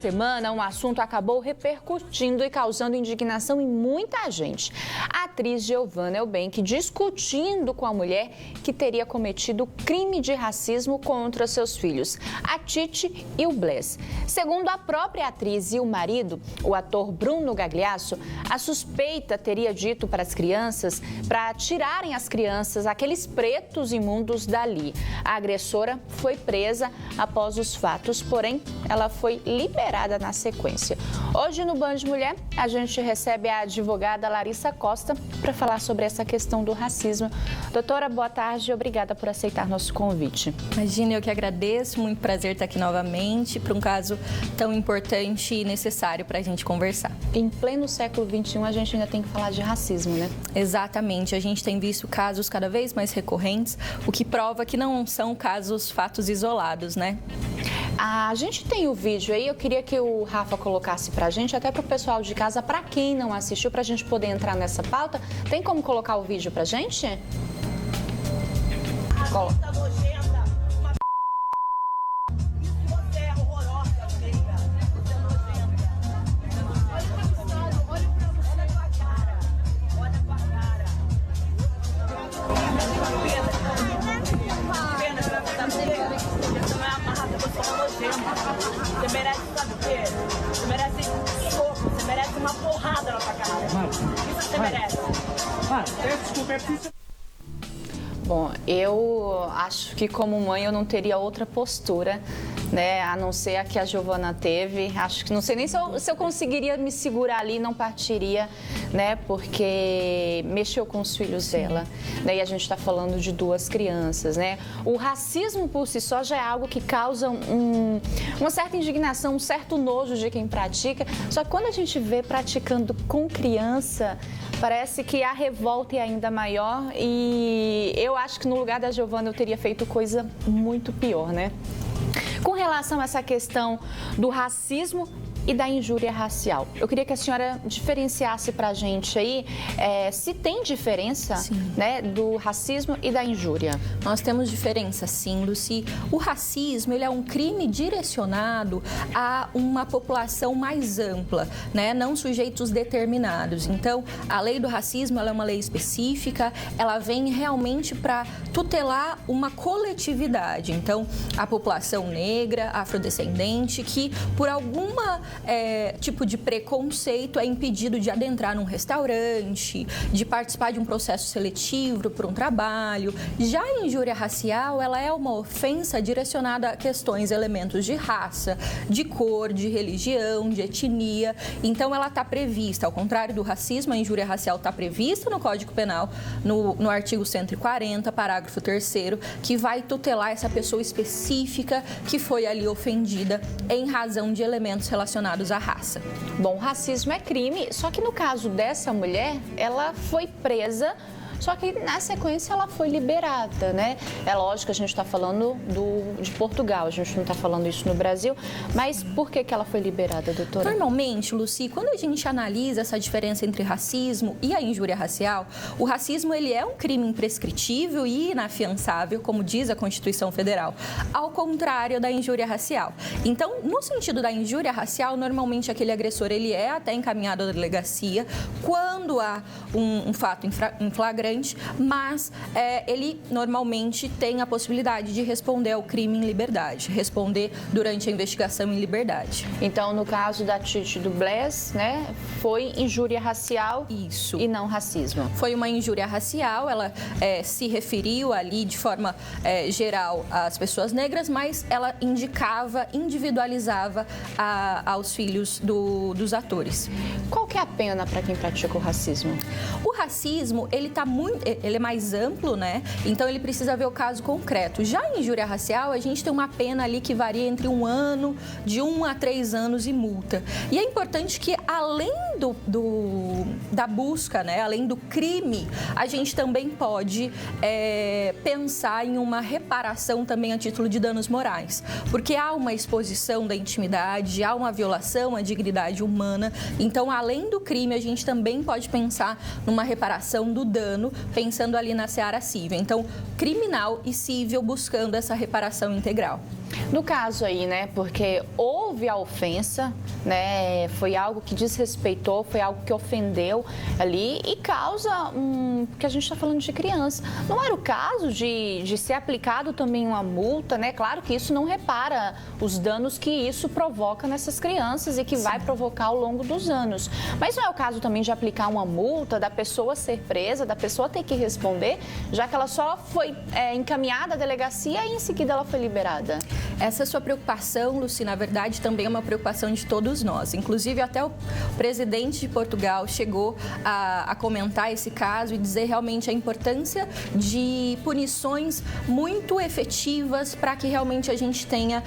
Semana, um assunto acabou repercutindo e causando indignação em muita gente. A atriz Giovanna Eubank discutindo com a mulher que teria cometido crime de racismo contra seus filhos, a Titi e o Bless. Segundo a própria atriz e o marido, o ator Bruno Gagliasso, a suspeita teria dito para as crianças para tirarem as crianças, aqueles pretos imundos, dali. A agressora foi presa após os fatos, porém ela foi liberada na sequência. Hoje no Band Mulher, a gente recebe a advogada Larissa Costa para falar sobre essa questão do racismo. Doutora, boa tarde e obrigada por aceitar nosso convite. Imagina, eu que agradeço, muito prazer estar aqui novamente para um caso tão importante e necessário para a gente conversar. Em pleno século XXI, a gente ainda tem que falar de racismo, né? Exatamente, a gente tem visto casos cada vez mais recorrentes, o que prova que não são fatos isolados, né? A gente tem o vídeo aí, eu queria que o Rafa colocasse pra gente, até pro pessoal de casa, pra quem não assistiu, pra gente poder entrar nessa pauta. Tem como colocar o vídeo pra gente? Você merece, sabe o quê? Você merece soco, você merece uma porrada na tua cara. Isso você merece. Desculpa, é preciso... Bom, eu acho que como mãe eu não teria outra postura, né, a não ser a que a Giovanna teve. Acho que não sei nem se eu conseguiria me segurar ali e não partiria, né, porque mexeu com os filhos dela, né, e a gente está falando de duas crianças, né. O racismo por si só já é algo que causa uma certa indignação, um certo nojo de quem pratica, só que quando a gente vê praticando com criança, parece que a revolta é ainda maior e eu acho que no lugar da Giovanna eu teria feito coisa muito pior, né? Com relação a essa questão do racismo e da injúria racial, eu queria que a senhora diferenciasse pra gente aí se tem diferença, né, do racismo e da injúria. Nós temos diferença, sim, Lucy. O racismo, ele é um crime direcionado a uma população mais ampla, né, não sujeitos determinados. Então, a lei do racismo, ela é uma lei específica, ela vem realmente para tutelar uma coletividade. Então, a população negra, afrodescendente, que por alguma tipo de preconceito é impedido de adentrar num restaurante, de participar de um processo seletivo para um trabalho. Já a injúria racial, ela é uma ofensa direcionada a questões, elementos de raça, de cor, de religião, de etnia. Então, ela está prevista, ao contrário do racismo, a injúria racial está prevista no Código Penal, no artigo 140, parágrafo 3º, que vai tutelar essa pessoa específica que foi ali ofendida em razão de elementos relacionados à raça. Bom, racismo é crime, só que no caso dessa mulher, ela foi presa, só que na sequência ela foi liberada, né? É lógico que a gente está falando de Portugal, a gente não está falando isso no Brasil, mas por que ela foi liberada, doutora? Normalmente, Lucy, quando a gente analisa essa diferença entre racismo e a injúria racial, o racismo ele é um crime imprescritível e inafiançável, como diz a Constituição Federal, ao contrário da injúria racial. Então, no sentido da injúria racial, normalmente aquele agressor ele é até encaminhado à delegacia quando há um fato em flagrante, mas ele normalmente tem a possibilidade de responder ao crime em liberdade, responder durante a investigação em liberdade. Então, no caso da Titi e do Bless, né, foi injúria racial. Isso. E não racismo. Foi uma injúria racial, ela se referiu ali de forma geral às pessoas negras, mas ela individualizava aos filhos dos atores. Qual que é a pena para quem pratica o racismo? O racismo, ele é mais amplo, né? Então, ele precisa ver o caso concreto. Já em injúria racial, a gente tem uma pena ali que varia entre 1 ano, de 1 a 3 anos e multa. E é importante que, além da busca, né? Além do crime, a gente também pode pensar em uma reparação também a título de danos morais. Porque há uma exposição da intimidade, há uma violação à dignidade humana. Então, além do crime, a gente também pode pensar numa reparação do dano, pensando ali na seara civil. Então, criminal e civil buscando essa reparação integral. No caso aí, né, porque houve a ofensa, né, foi algo que desrespeitou, foi algo que ofendeu ali e causa porque a gente está falando de criança. Não era o caso de ser aplicado também uma multa, né? Claro que isso não repara os danos que isso provoca nessas crianças e que vai provocar ao longo dos anos. Mas não é o caso também de aplicar uma multa, da pessoa ser presa, da pessoa ter que responder, já que ela só foi encaminhada à delegacia e em seguida ela foi liberada. Essa sua preocupação, Lucy, na verdade, também é uma preocupação de todos nós. Inclusive, até o presidente de Portugal chegou a comentar esse caso e dizer realmente a importância de punições muito efetivas para que realmente a gente tenha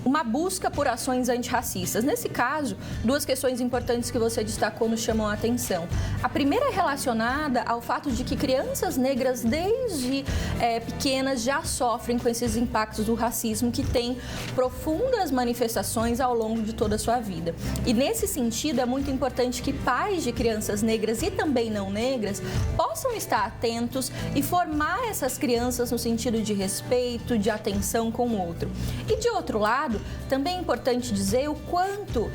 uma busca por ações antirracistas. Nesse caso, duas questões importantes que você destacou nos chamam a atenção. A primeira é relacionada ao fato de que crianças negras, desde pequenas, já sofrem com esses impactos do racismo, que tem profundas manifestações ao longo de toda a sua vida. E nesse sentido, é muito importante que pais de crianças negras e também não negras possam estar atentos e formar essas crianças no sentido de respeito, de atenção com o outro. E de outro lado, também é importante dizer o quanto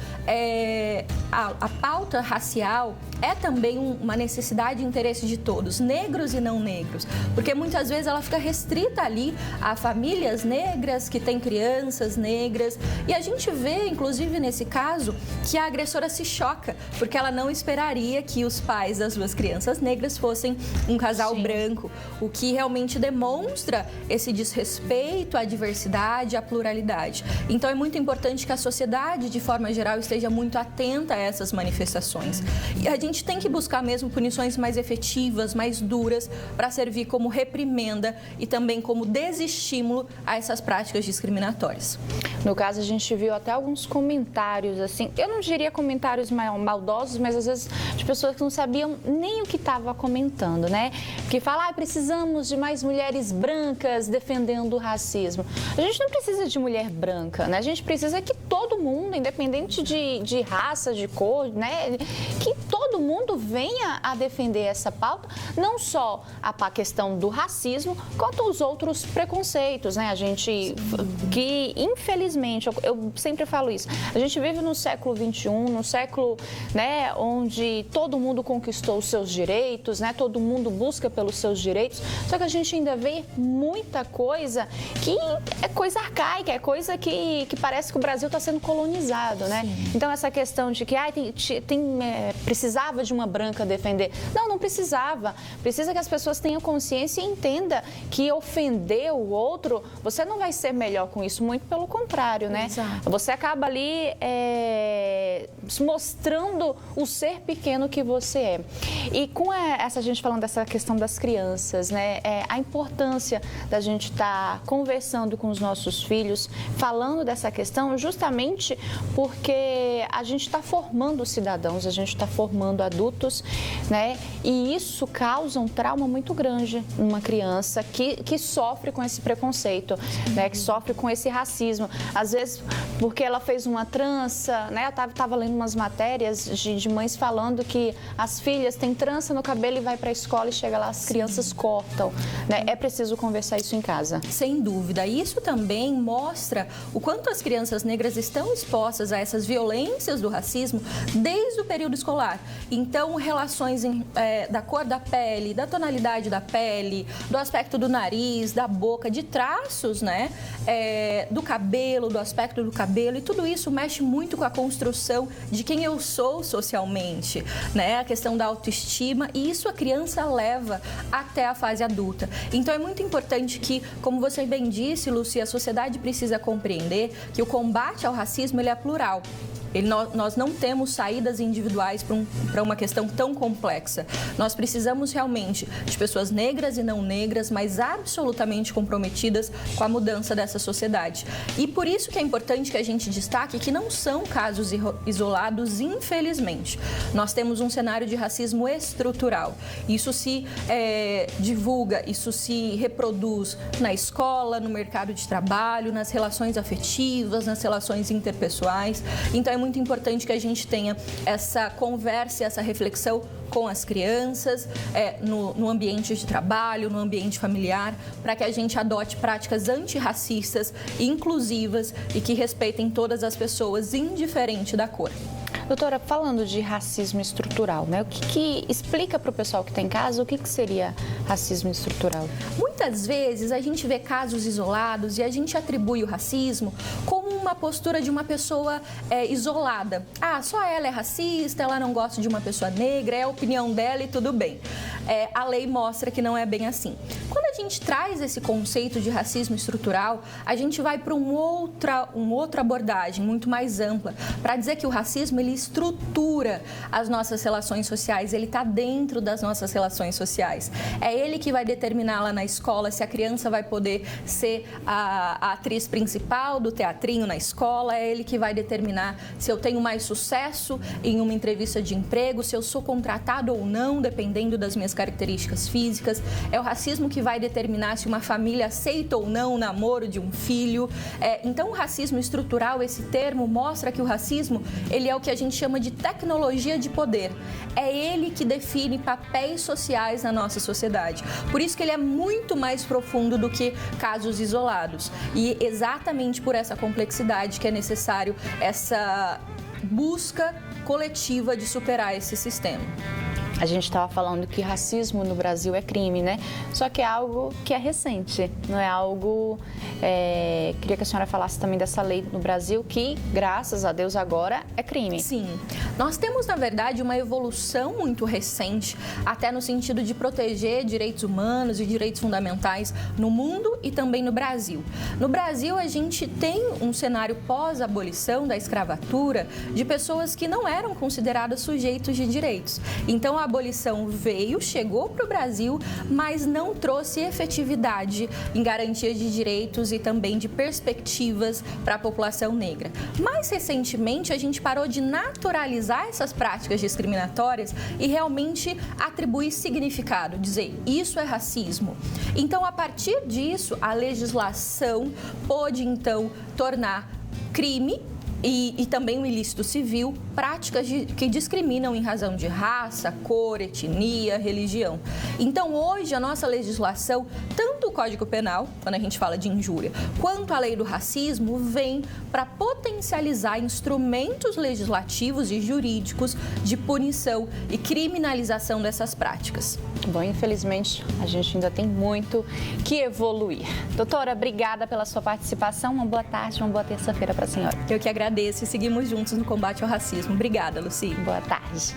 a pauta racial é também uma necessidade e interesse de todos, negros e não negros, porque muitas vezes ela fica restrita ali a famílias negras que têm crianças negras, e a gente vê, inclusive nesse caso, que a agressora se choca, porque ela não esperaria que os pais das duas crianças negras fossem um casal branco, o que realmente demonstra esse desrespeito à diversidade, à pluralidade. Então é muito importante que a sociedade, de forma geral, esteja muito atenta a essas manifestações. E a gente tem que buscar mesmo punições mais efetivas, mais duras, para servir como reprimenda e também como desestímulo a essas práticas discriminatórias. No caso, a gente viu até alguns comentários, assim, eu não diria comentários maldosos, mas às vezes de pessoas que não sabiam nem o que estava comentando, né? Que falam, precisamos de mais mulheres brancas defendendo o racismo. A gente não precisa de mulher branca, né? A gente precisa que todo mundo, independente de raça, de cor, né? Que todo mundo venha a defender essa pauta, não só a questão do racismo, quanto os outros preconceitos, né? A gente, que infelizmente, eu sempre falo isso, a gente vive no século XXI, no século, né, onde todo mundo conquistou os seus direitos, né? Todo mundo busca pelos seus direitos, só que a gente ainda vê muita coisa que é coisa arcaica, é coisa que parece que o Brasil está sendo colonizado, né? Sim. Então, essa questão de que precisava de uma branca defender. Não precisava. Precisa que as pessoas tenham consciência e entendam que ofender o outro, você não vai ser melhor com isso, muito pelo contrário, né? Exato. Você acaba ali mostrando o ser pequeno que você é. E com essa gente falando dessa questão das crianças, né? A importância da gente estar conversando com os nossos filhos, falando dessa questão, justamente porque a gente está formando cidadãos, a gente está formando adultos, né? E isso causa um trauma muito grande numa criança que sofre com esse preconceito, né? Que sofre com esse racismo. Às vezes, porque ela fez uma trança, né? Eu estava lendo umas matérias de mães falando que as filhas têm trança no cabelo e vai para a escola e chega lá, as crianças cortam, né? É preciso conversar isso em casa. Sem dúvida. Isso também mostra o quanto as crianças negras estão expostas a essas violências do racismo desde o período escolar. Então, relações da cor da pele, da tonalidade da pele, do aspecto do nariz, da boca, de traços, né? Do cabelo, do aspecto do cabelo, e tudo isso mexe muito com a construção de quem eu sou socialmente, né? A questão da autoestima, e isso a criança leva até a fase adulta. Então, é muito importante que, como você bem disse, Lucy, a sociedade precisa compreender que o combate ao racismo ele é plural. Nós não temos saídas individuais para uma questão tão complexa. Nós precisamos realmente de pessoas negras e não negras, mas absolutamente comprometidas com a mudança dessa sociedade. E por isso que é importante que a gente destaque que não são casos isolados, infelizmente. Nós temos um cenário de racismo estrutural. Isso se divulga, isso se reproduz na escola, no mercado de trabalho, nas relações afetivas, nas relações interpessoais. Então, é muito importante que a gente tenha essa conversa, essa reflexão com as crianças, no ambiente de trabalho, no ambiente familiar, para que a gente adote práticas antirracistas, inclusivas e que respeitem todas as pessoas, indiferente da cor. Doutora, falando de racismo estrutural, né? O que explica para o pessoal que está em casa o que seria racismo estrutural? Muitas vezes a gente vê casos isolados e a gente atribui o racismo como uma postura de uma pessoa isolada. Ah, só ela é racista, ela não gosta de uma pessoa negra, é a opinião dela e tudo bem. A lei mostra que não é bem assim. Quando a gente traz esse conceito de racismo estrutural, a gente vai para uma outra abordagem muito mais ampla, para dizer que o racismo ele estrutura as nossas relações sociais, ele está dentro das nossas relações sociais. É ele que vai determinar lá na escola se a criança vai poder ser a atriz principal do teatrinho na escola, é ele que vai determinar se eu tenho mais sucesso em uma entrevista de emprego, se eu sou contratado ou não, dependendo das minhas características físicas. É o racismo que vai determinar se uma família aceita ou não o namoro de um filho. Então, o racismo estrutural, esse termo, mostra que o racismo ele é o que a gente chama de tecnologia de poder. É ele que define papéis sociais na nossa sociedade. Por isso que ele é muito mais profundo do que casos isolados. E exatamente por essa complexidade que é necessário essa busca coletiva de superar esse sistema. A gente estava falando que racismo no Brasil é crime, né? Só que é algo que é recente, não é algo... Queria que a senhora falasse também dessa lei no Brasil que, graças a Deus, agora é crime. Sim. Nós temos, na verdade, uma evolução muito recente, até no sentido de proteger direitos humanos e direitos fundamentais no mundo e também no Brasil. No Brasil, a gente tem um cenário pós-abolição da escravatura de pessoas que não eram consideradas sujeitos de direitos. Então, a abolição chegou para o Brasil, mas não trouxe efetividade em garantia de direitos e também de perspectivas para a população negra. Mais recentemente, a gente parou de naturalizar essas práticas discriminatórias e realmente atribuir significado, dizer isso é racismo. Então, a partir disso, a legislação pôde, então, tornar crime e também o ilícito civil, práticas que discriminam em razão de raça, cor, etnia, religião. Então, hoje, a nossa legislação, tanto o Código Penal, quando a gente fala de injúria, quanto a lei do racismo, vem para potencializar instrumentos legislativos e jurídicos de punição e criminalização dessas práticas. Bom, infelizmente, a gente ainda tem muito que evoluir. Doutora, obrigada pela sua participação. Uma boa tarde, uma boa terça-feira para a senhora. Eu que agradeço e seguimos juntos no combate ao racismo. Obrigada, Luci. Boa tarde.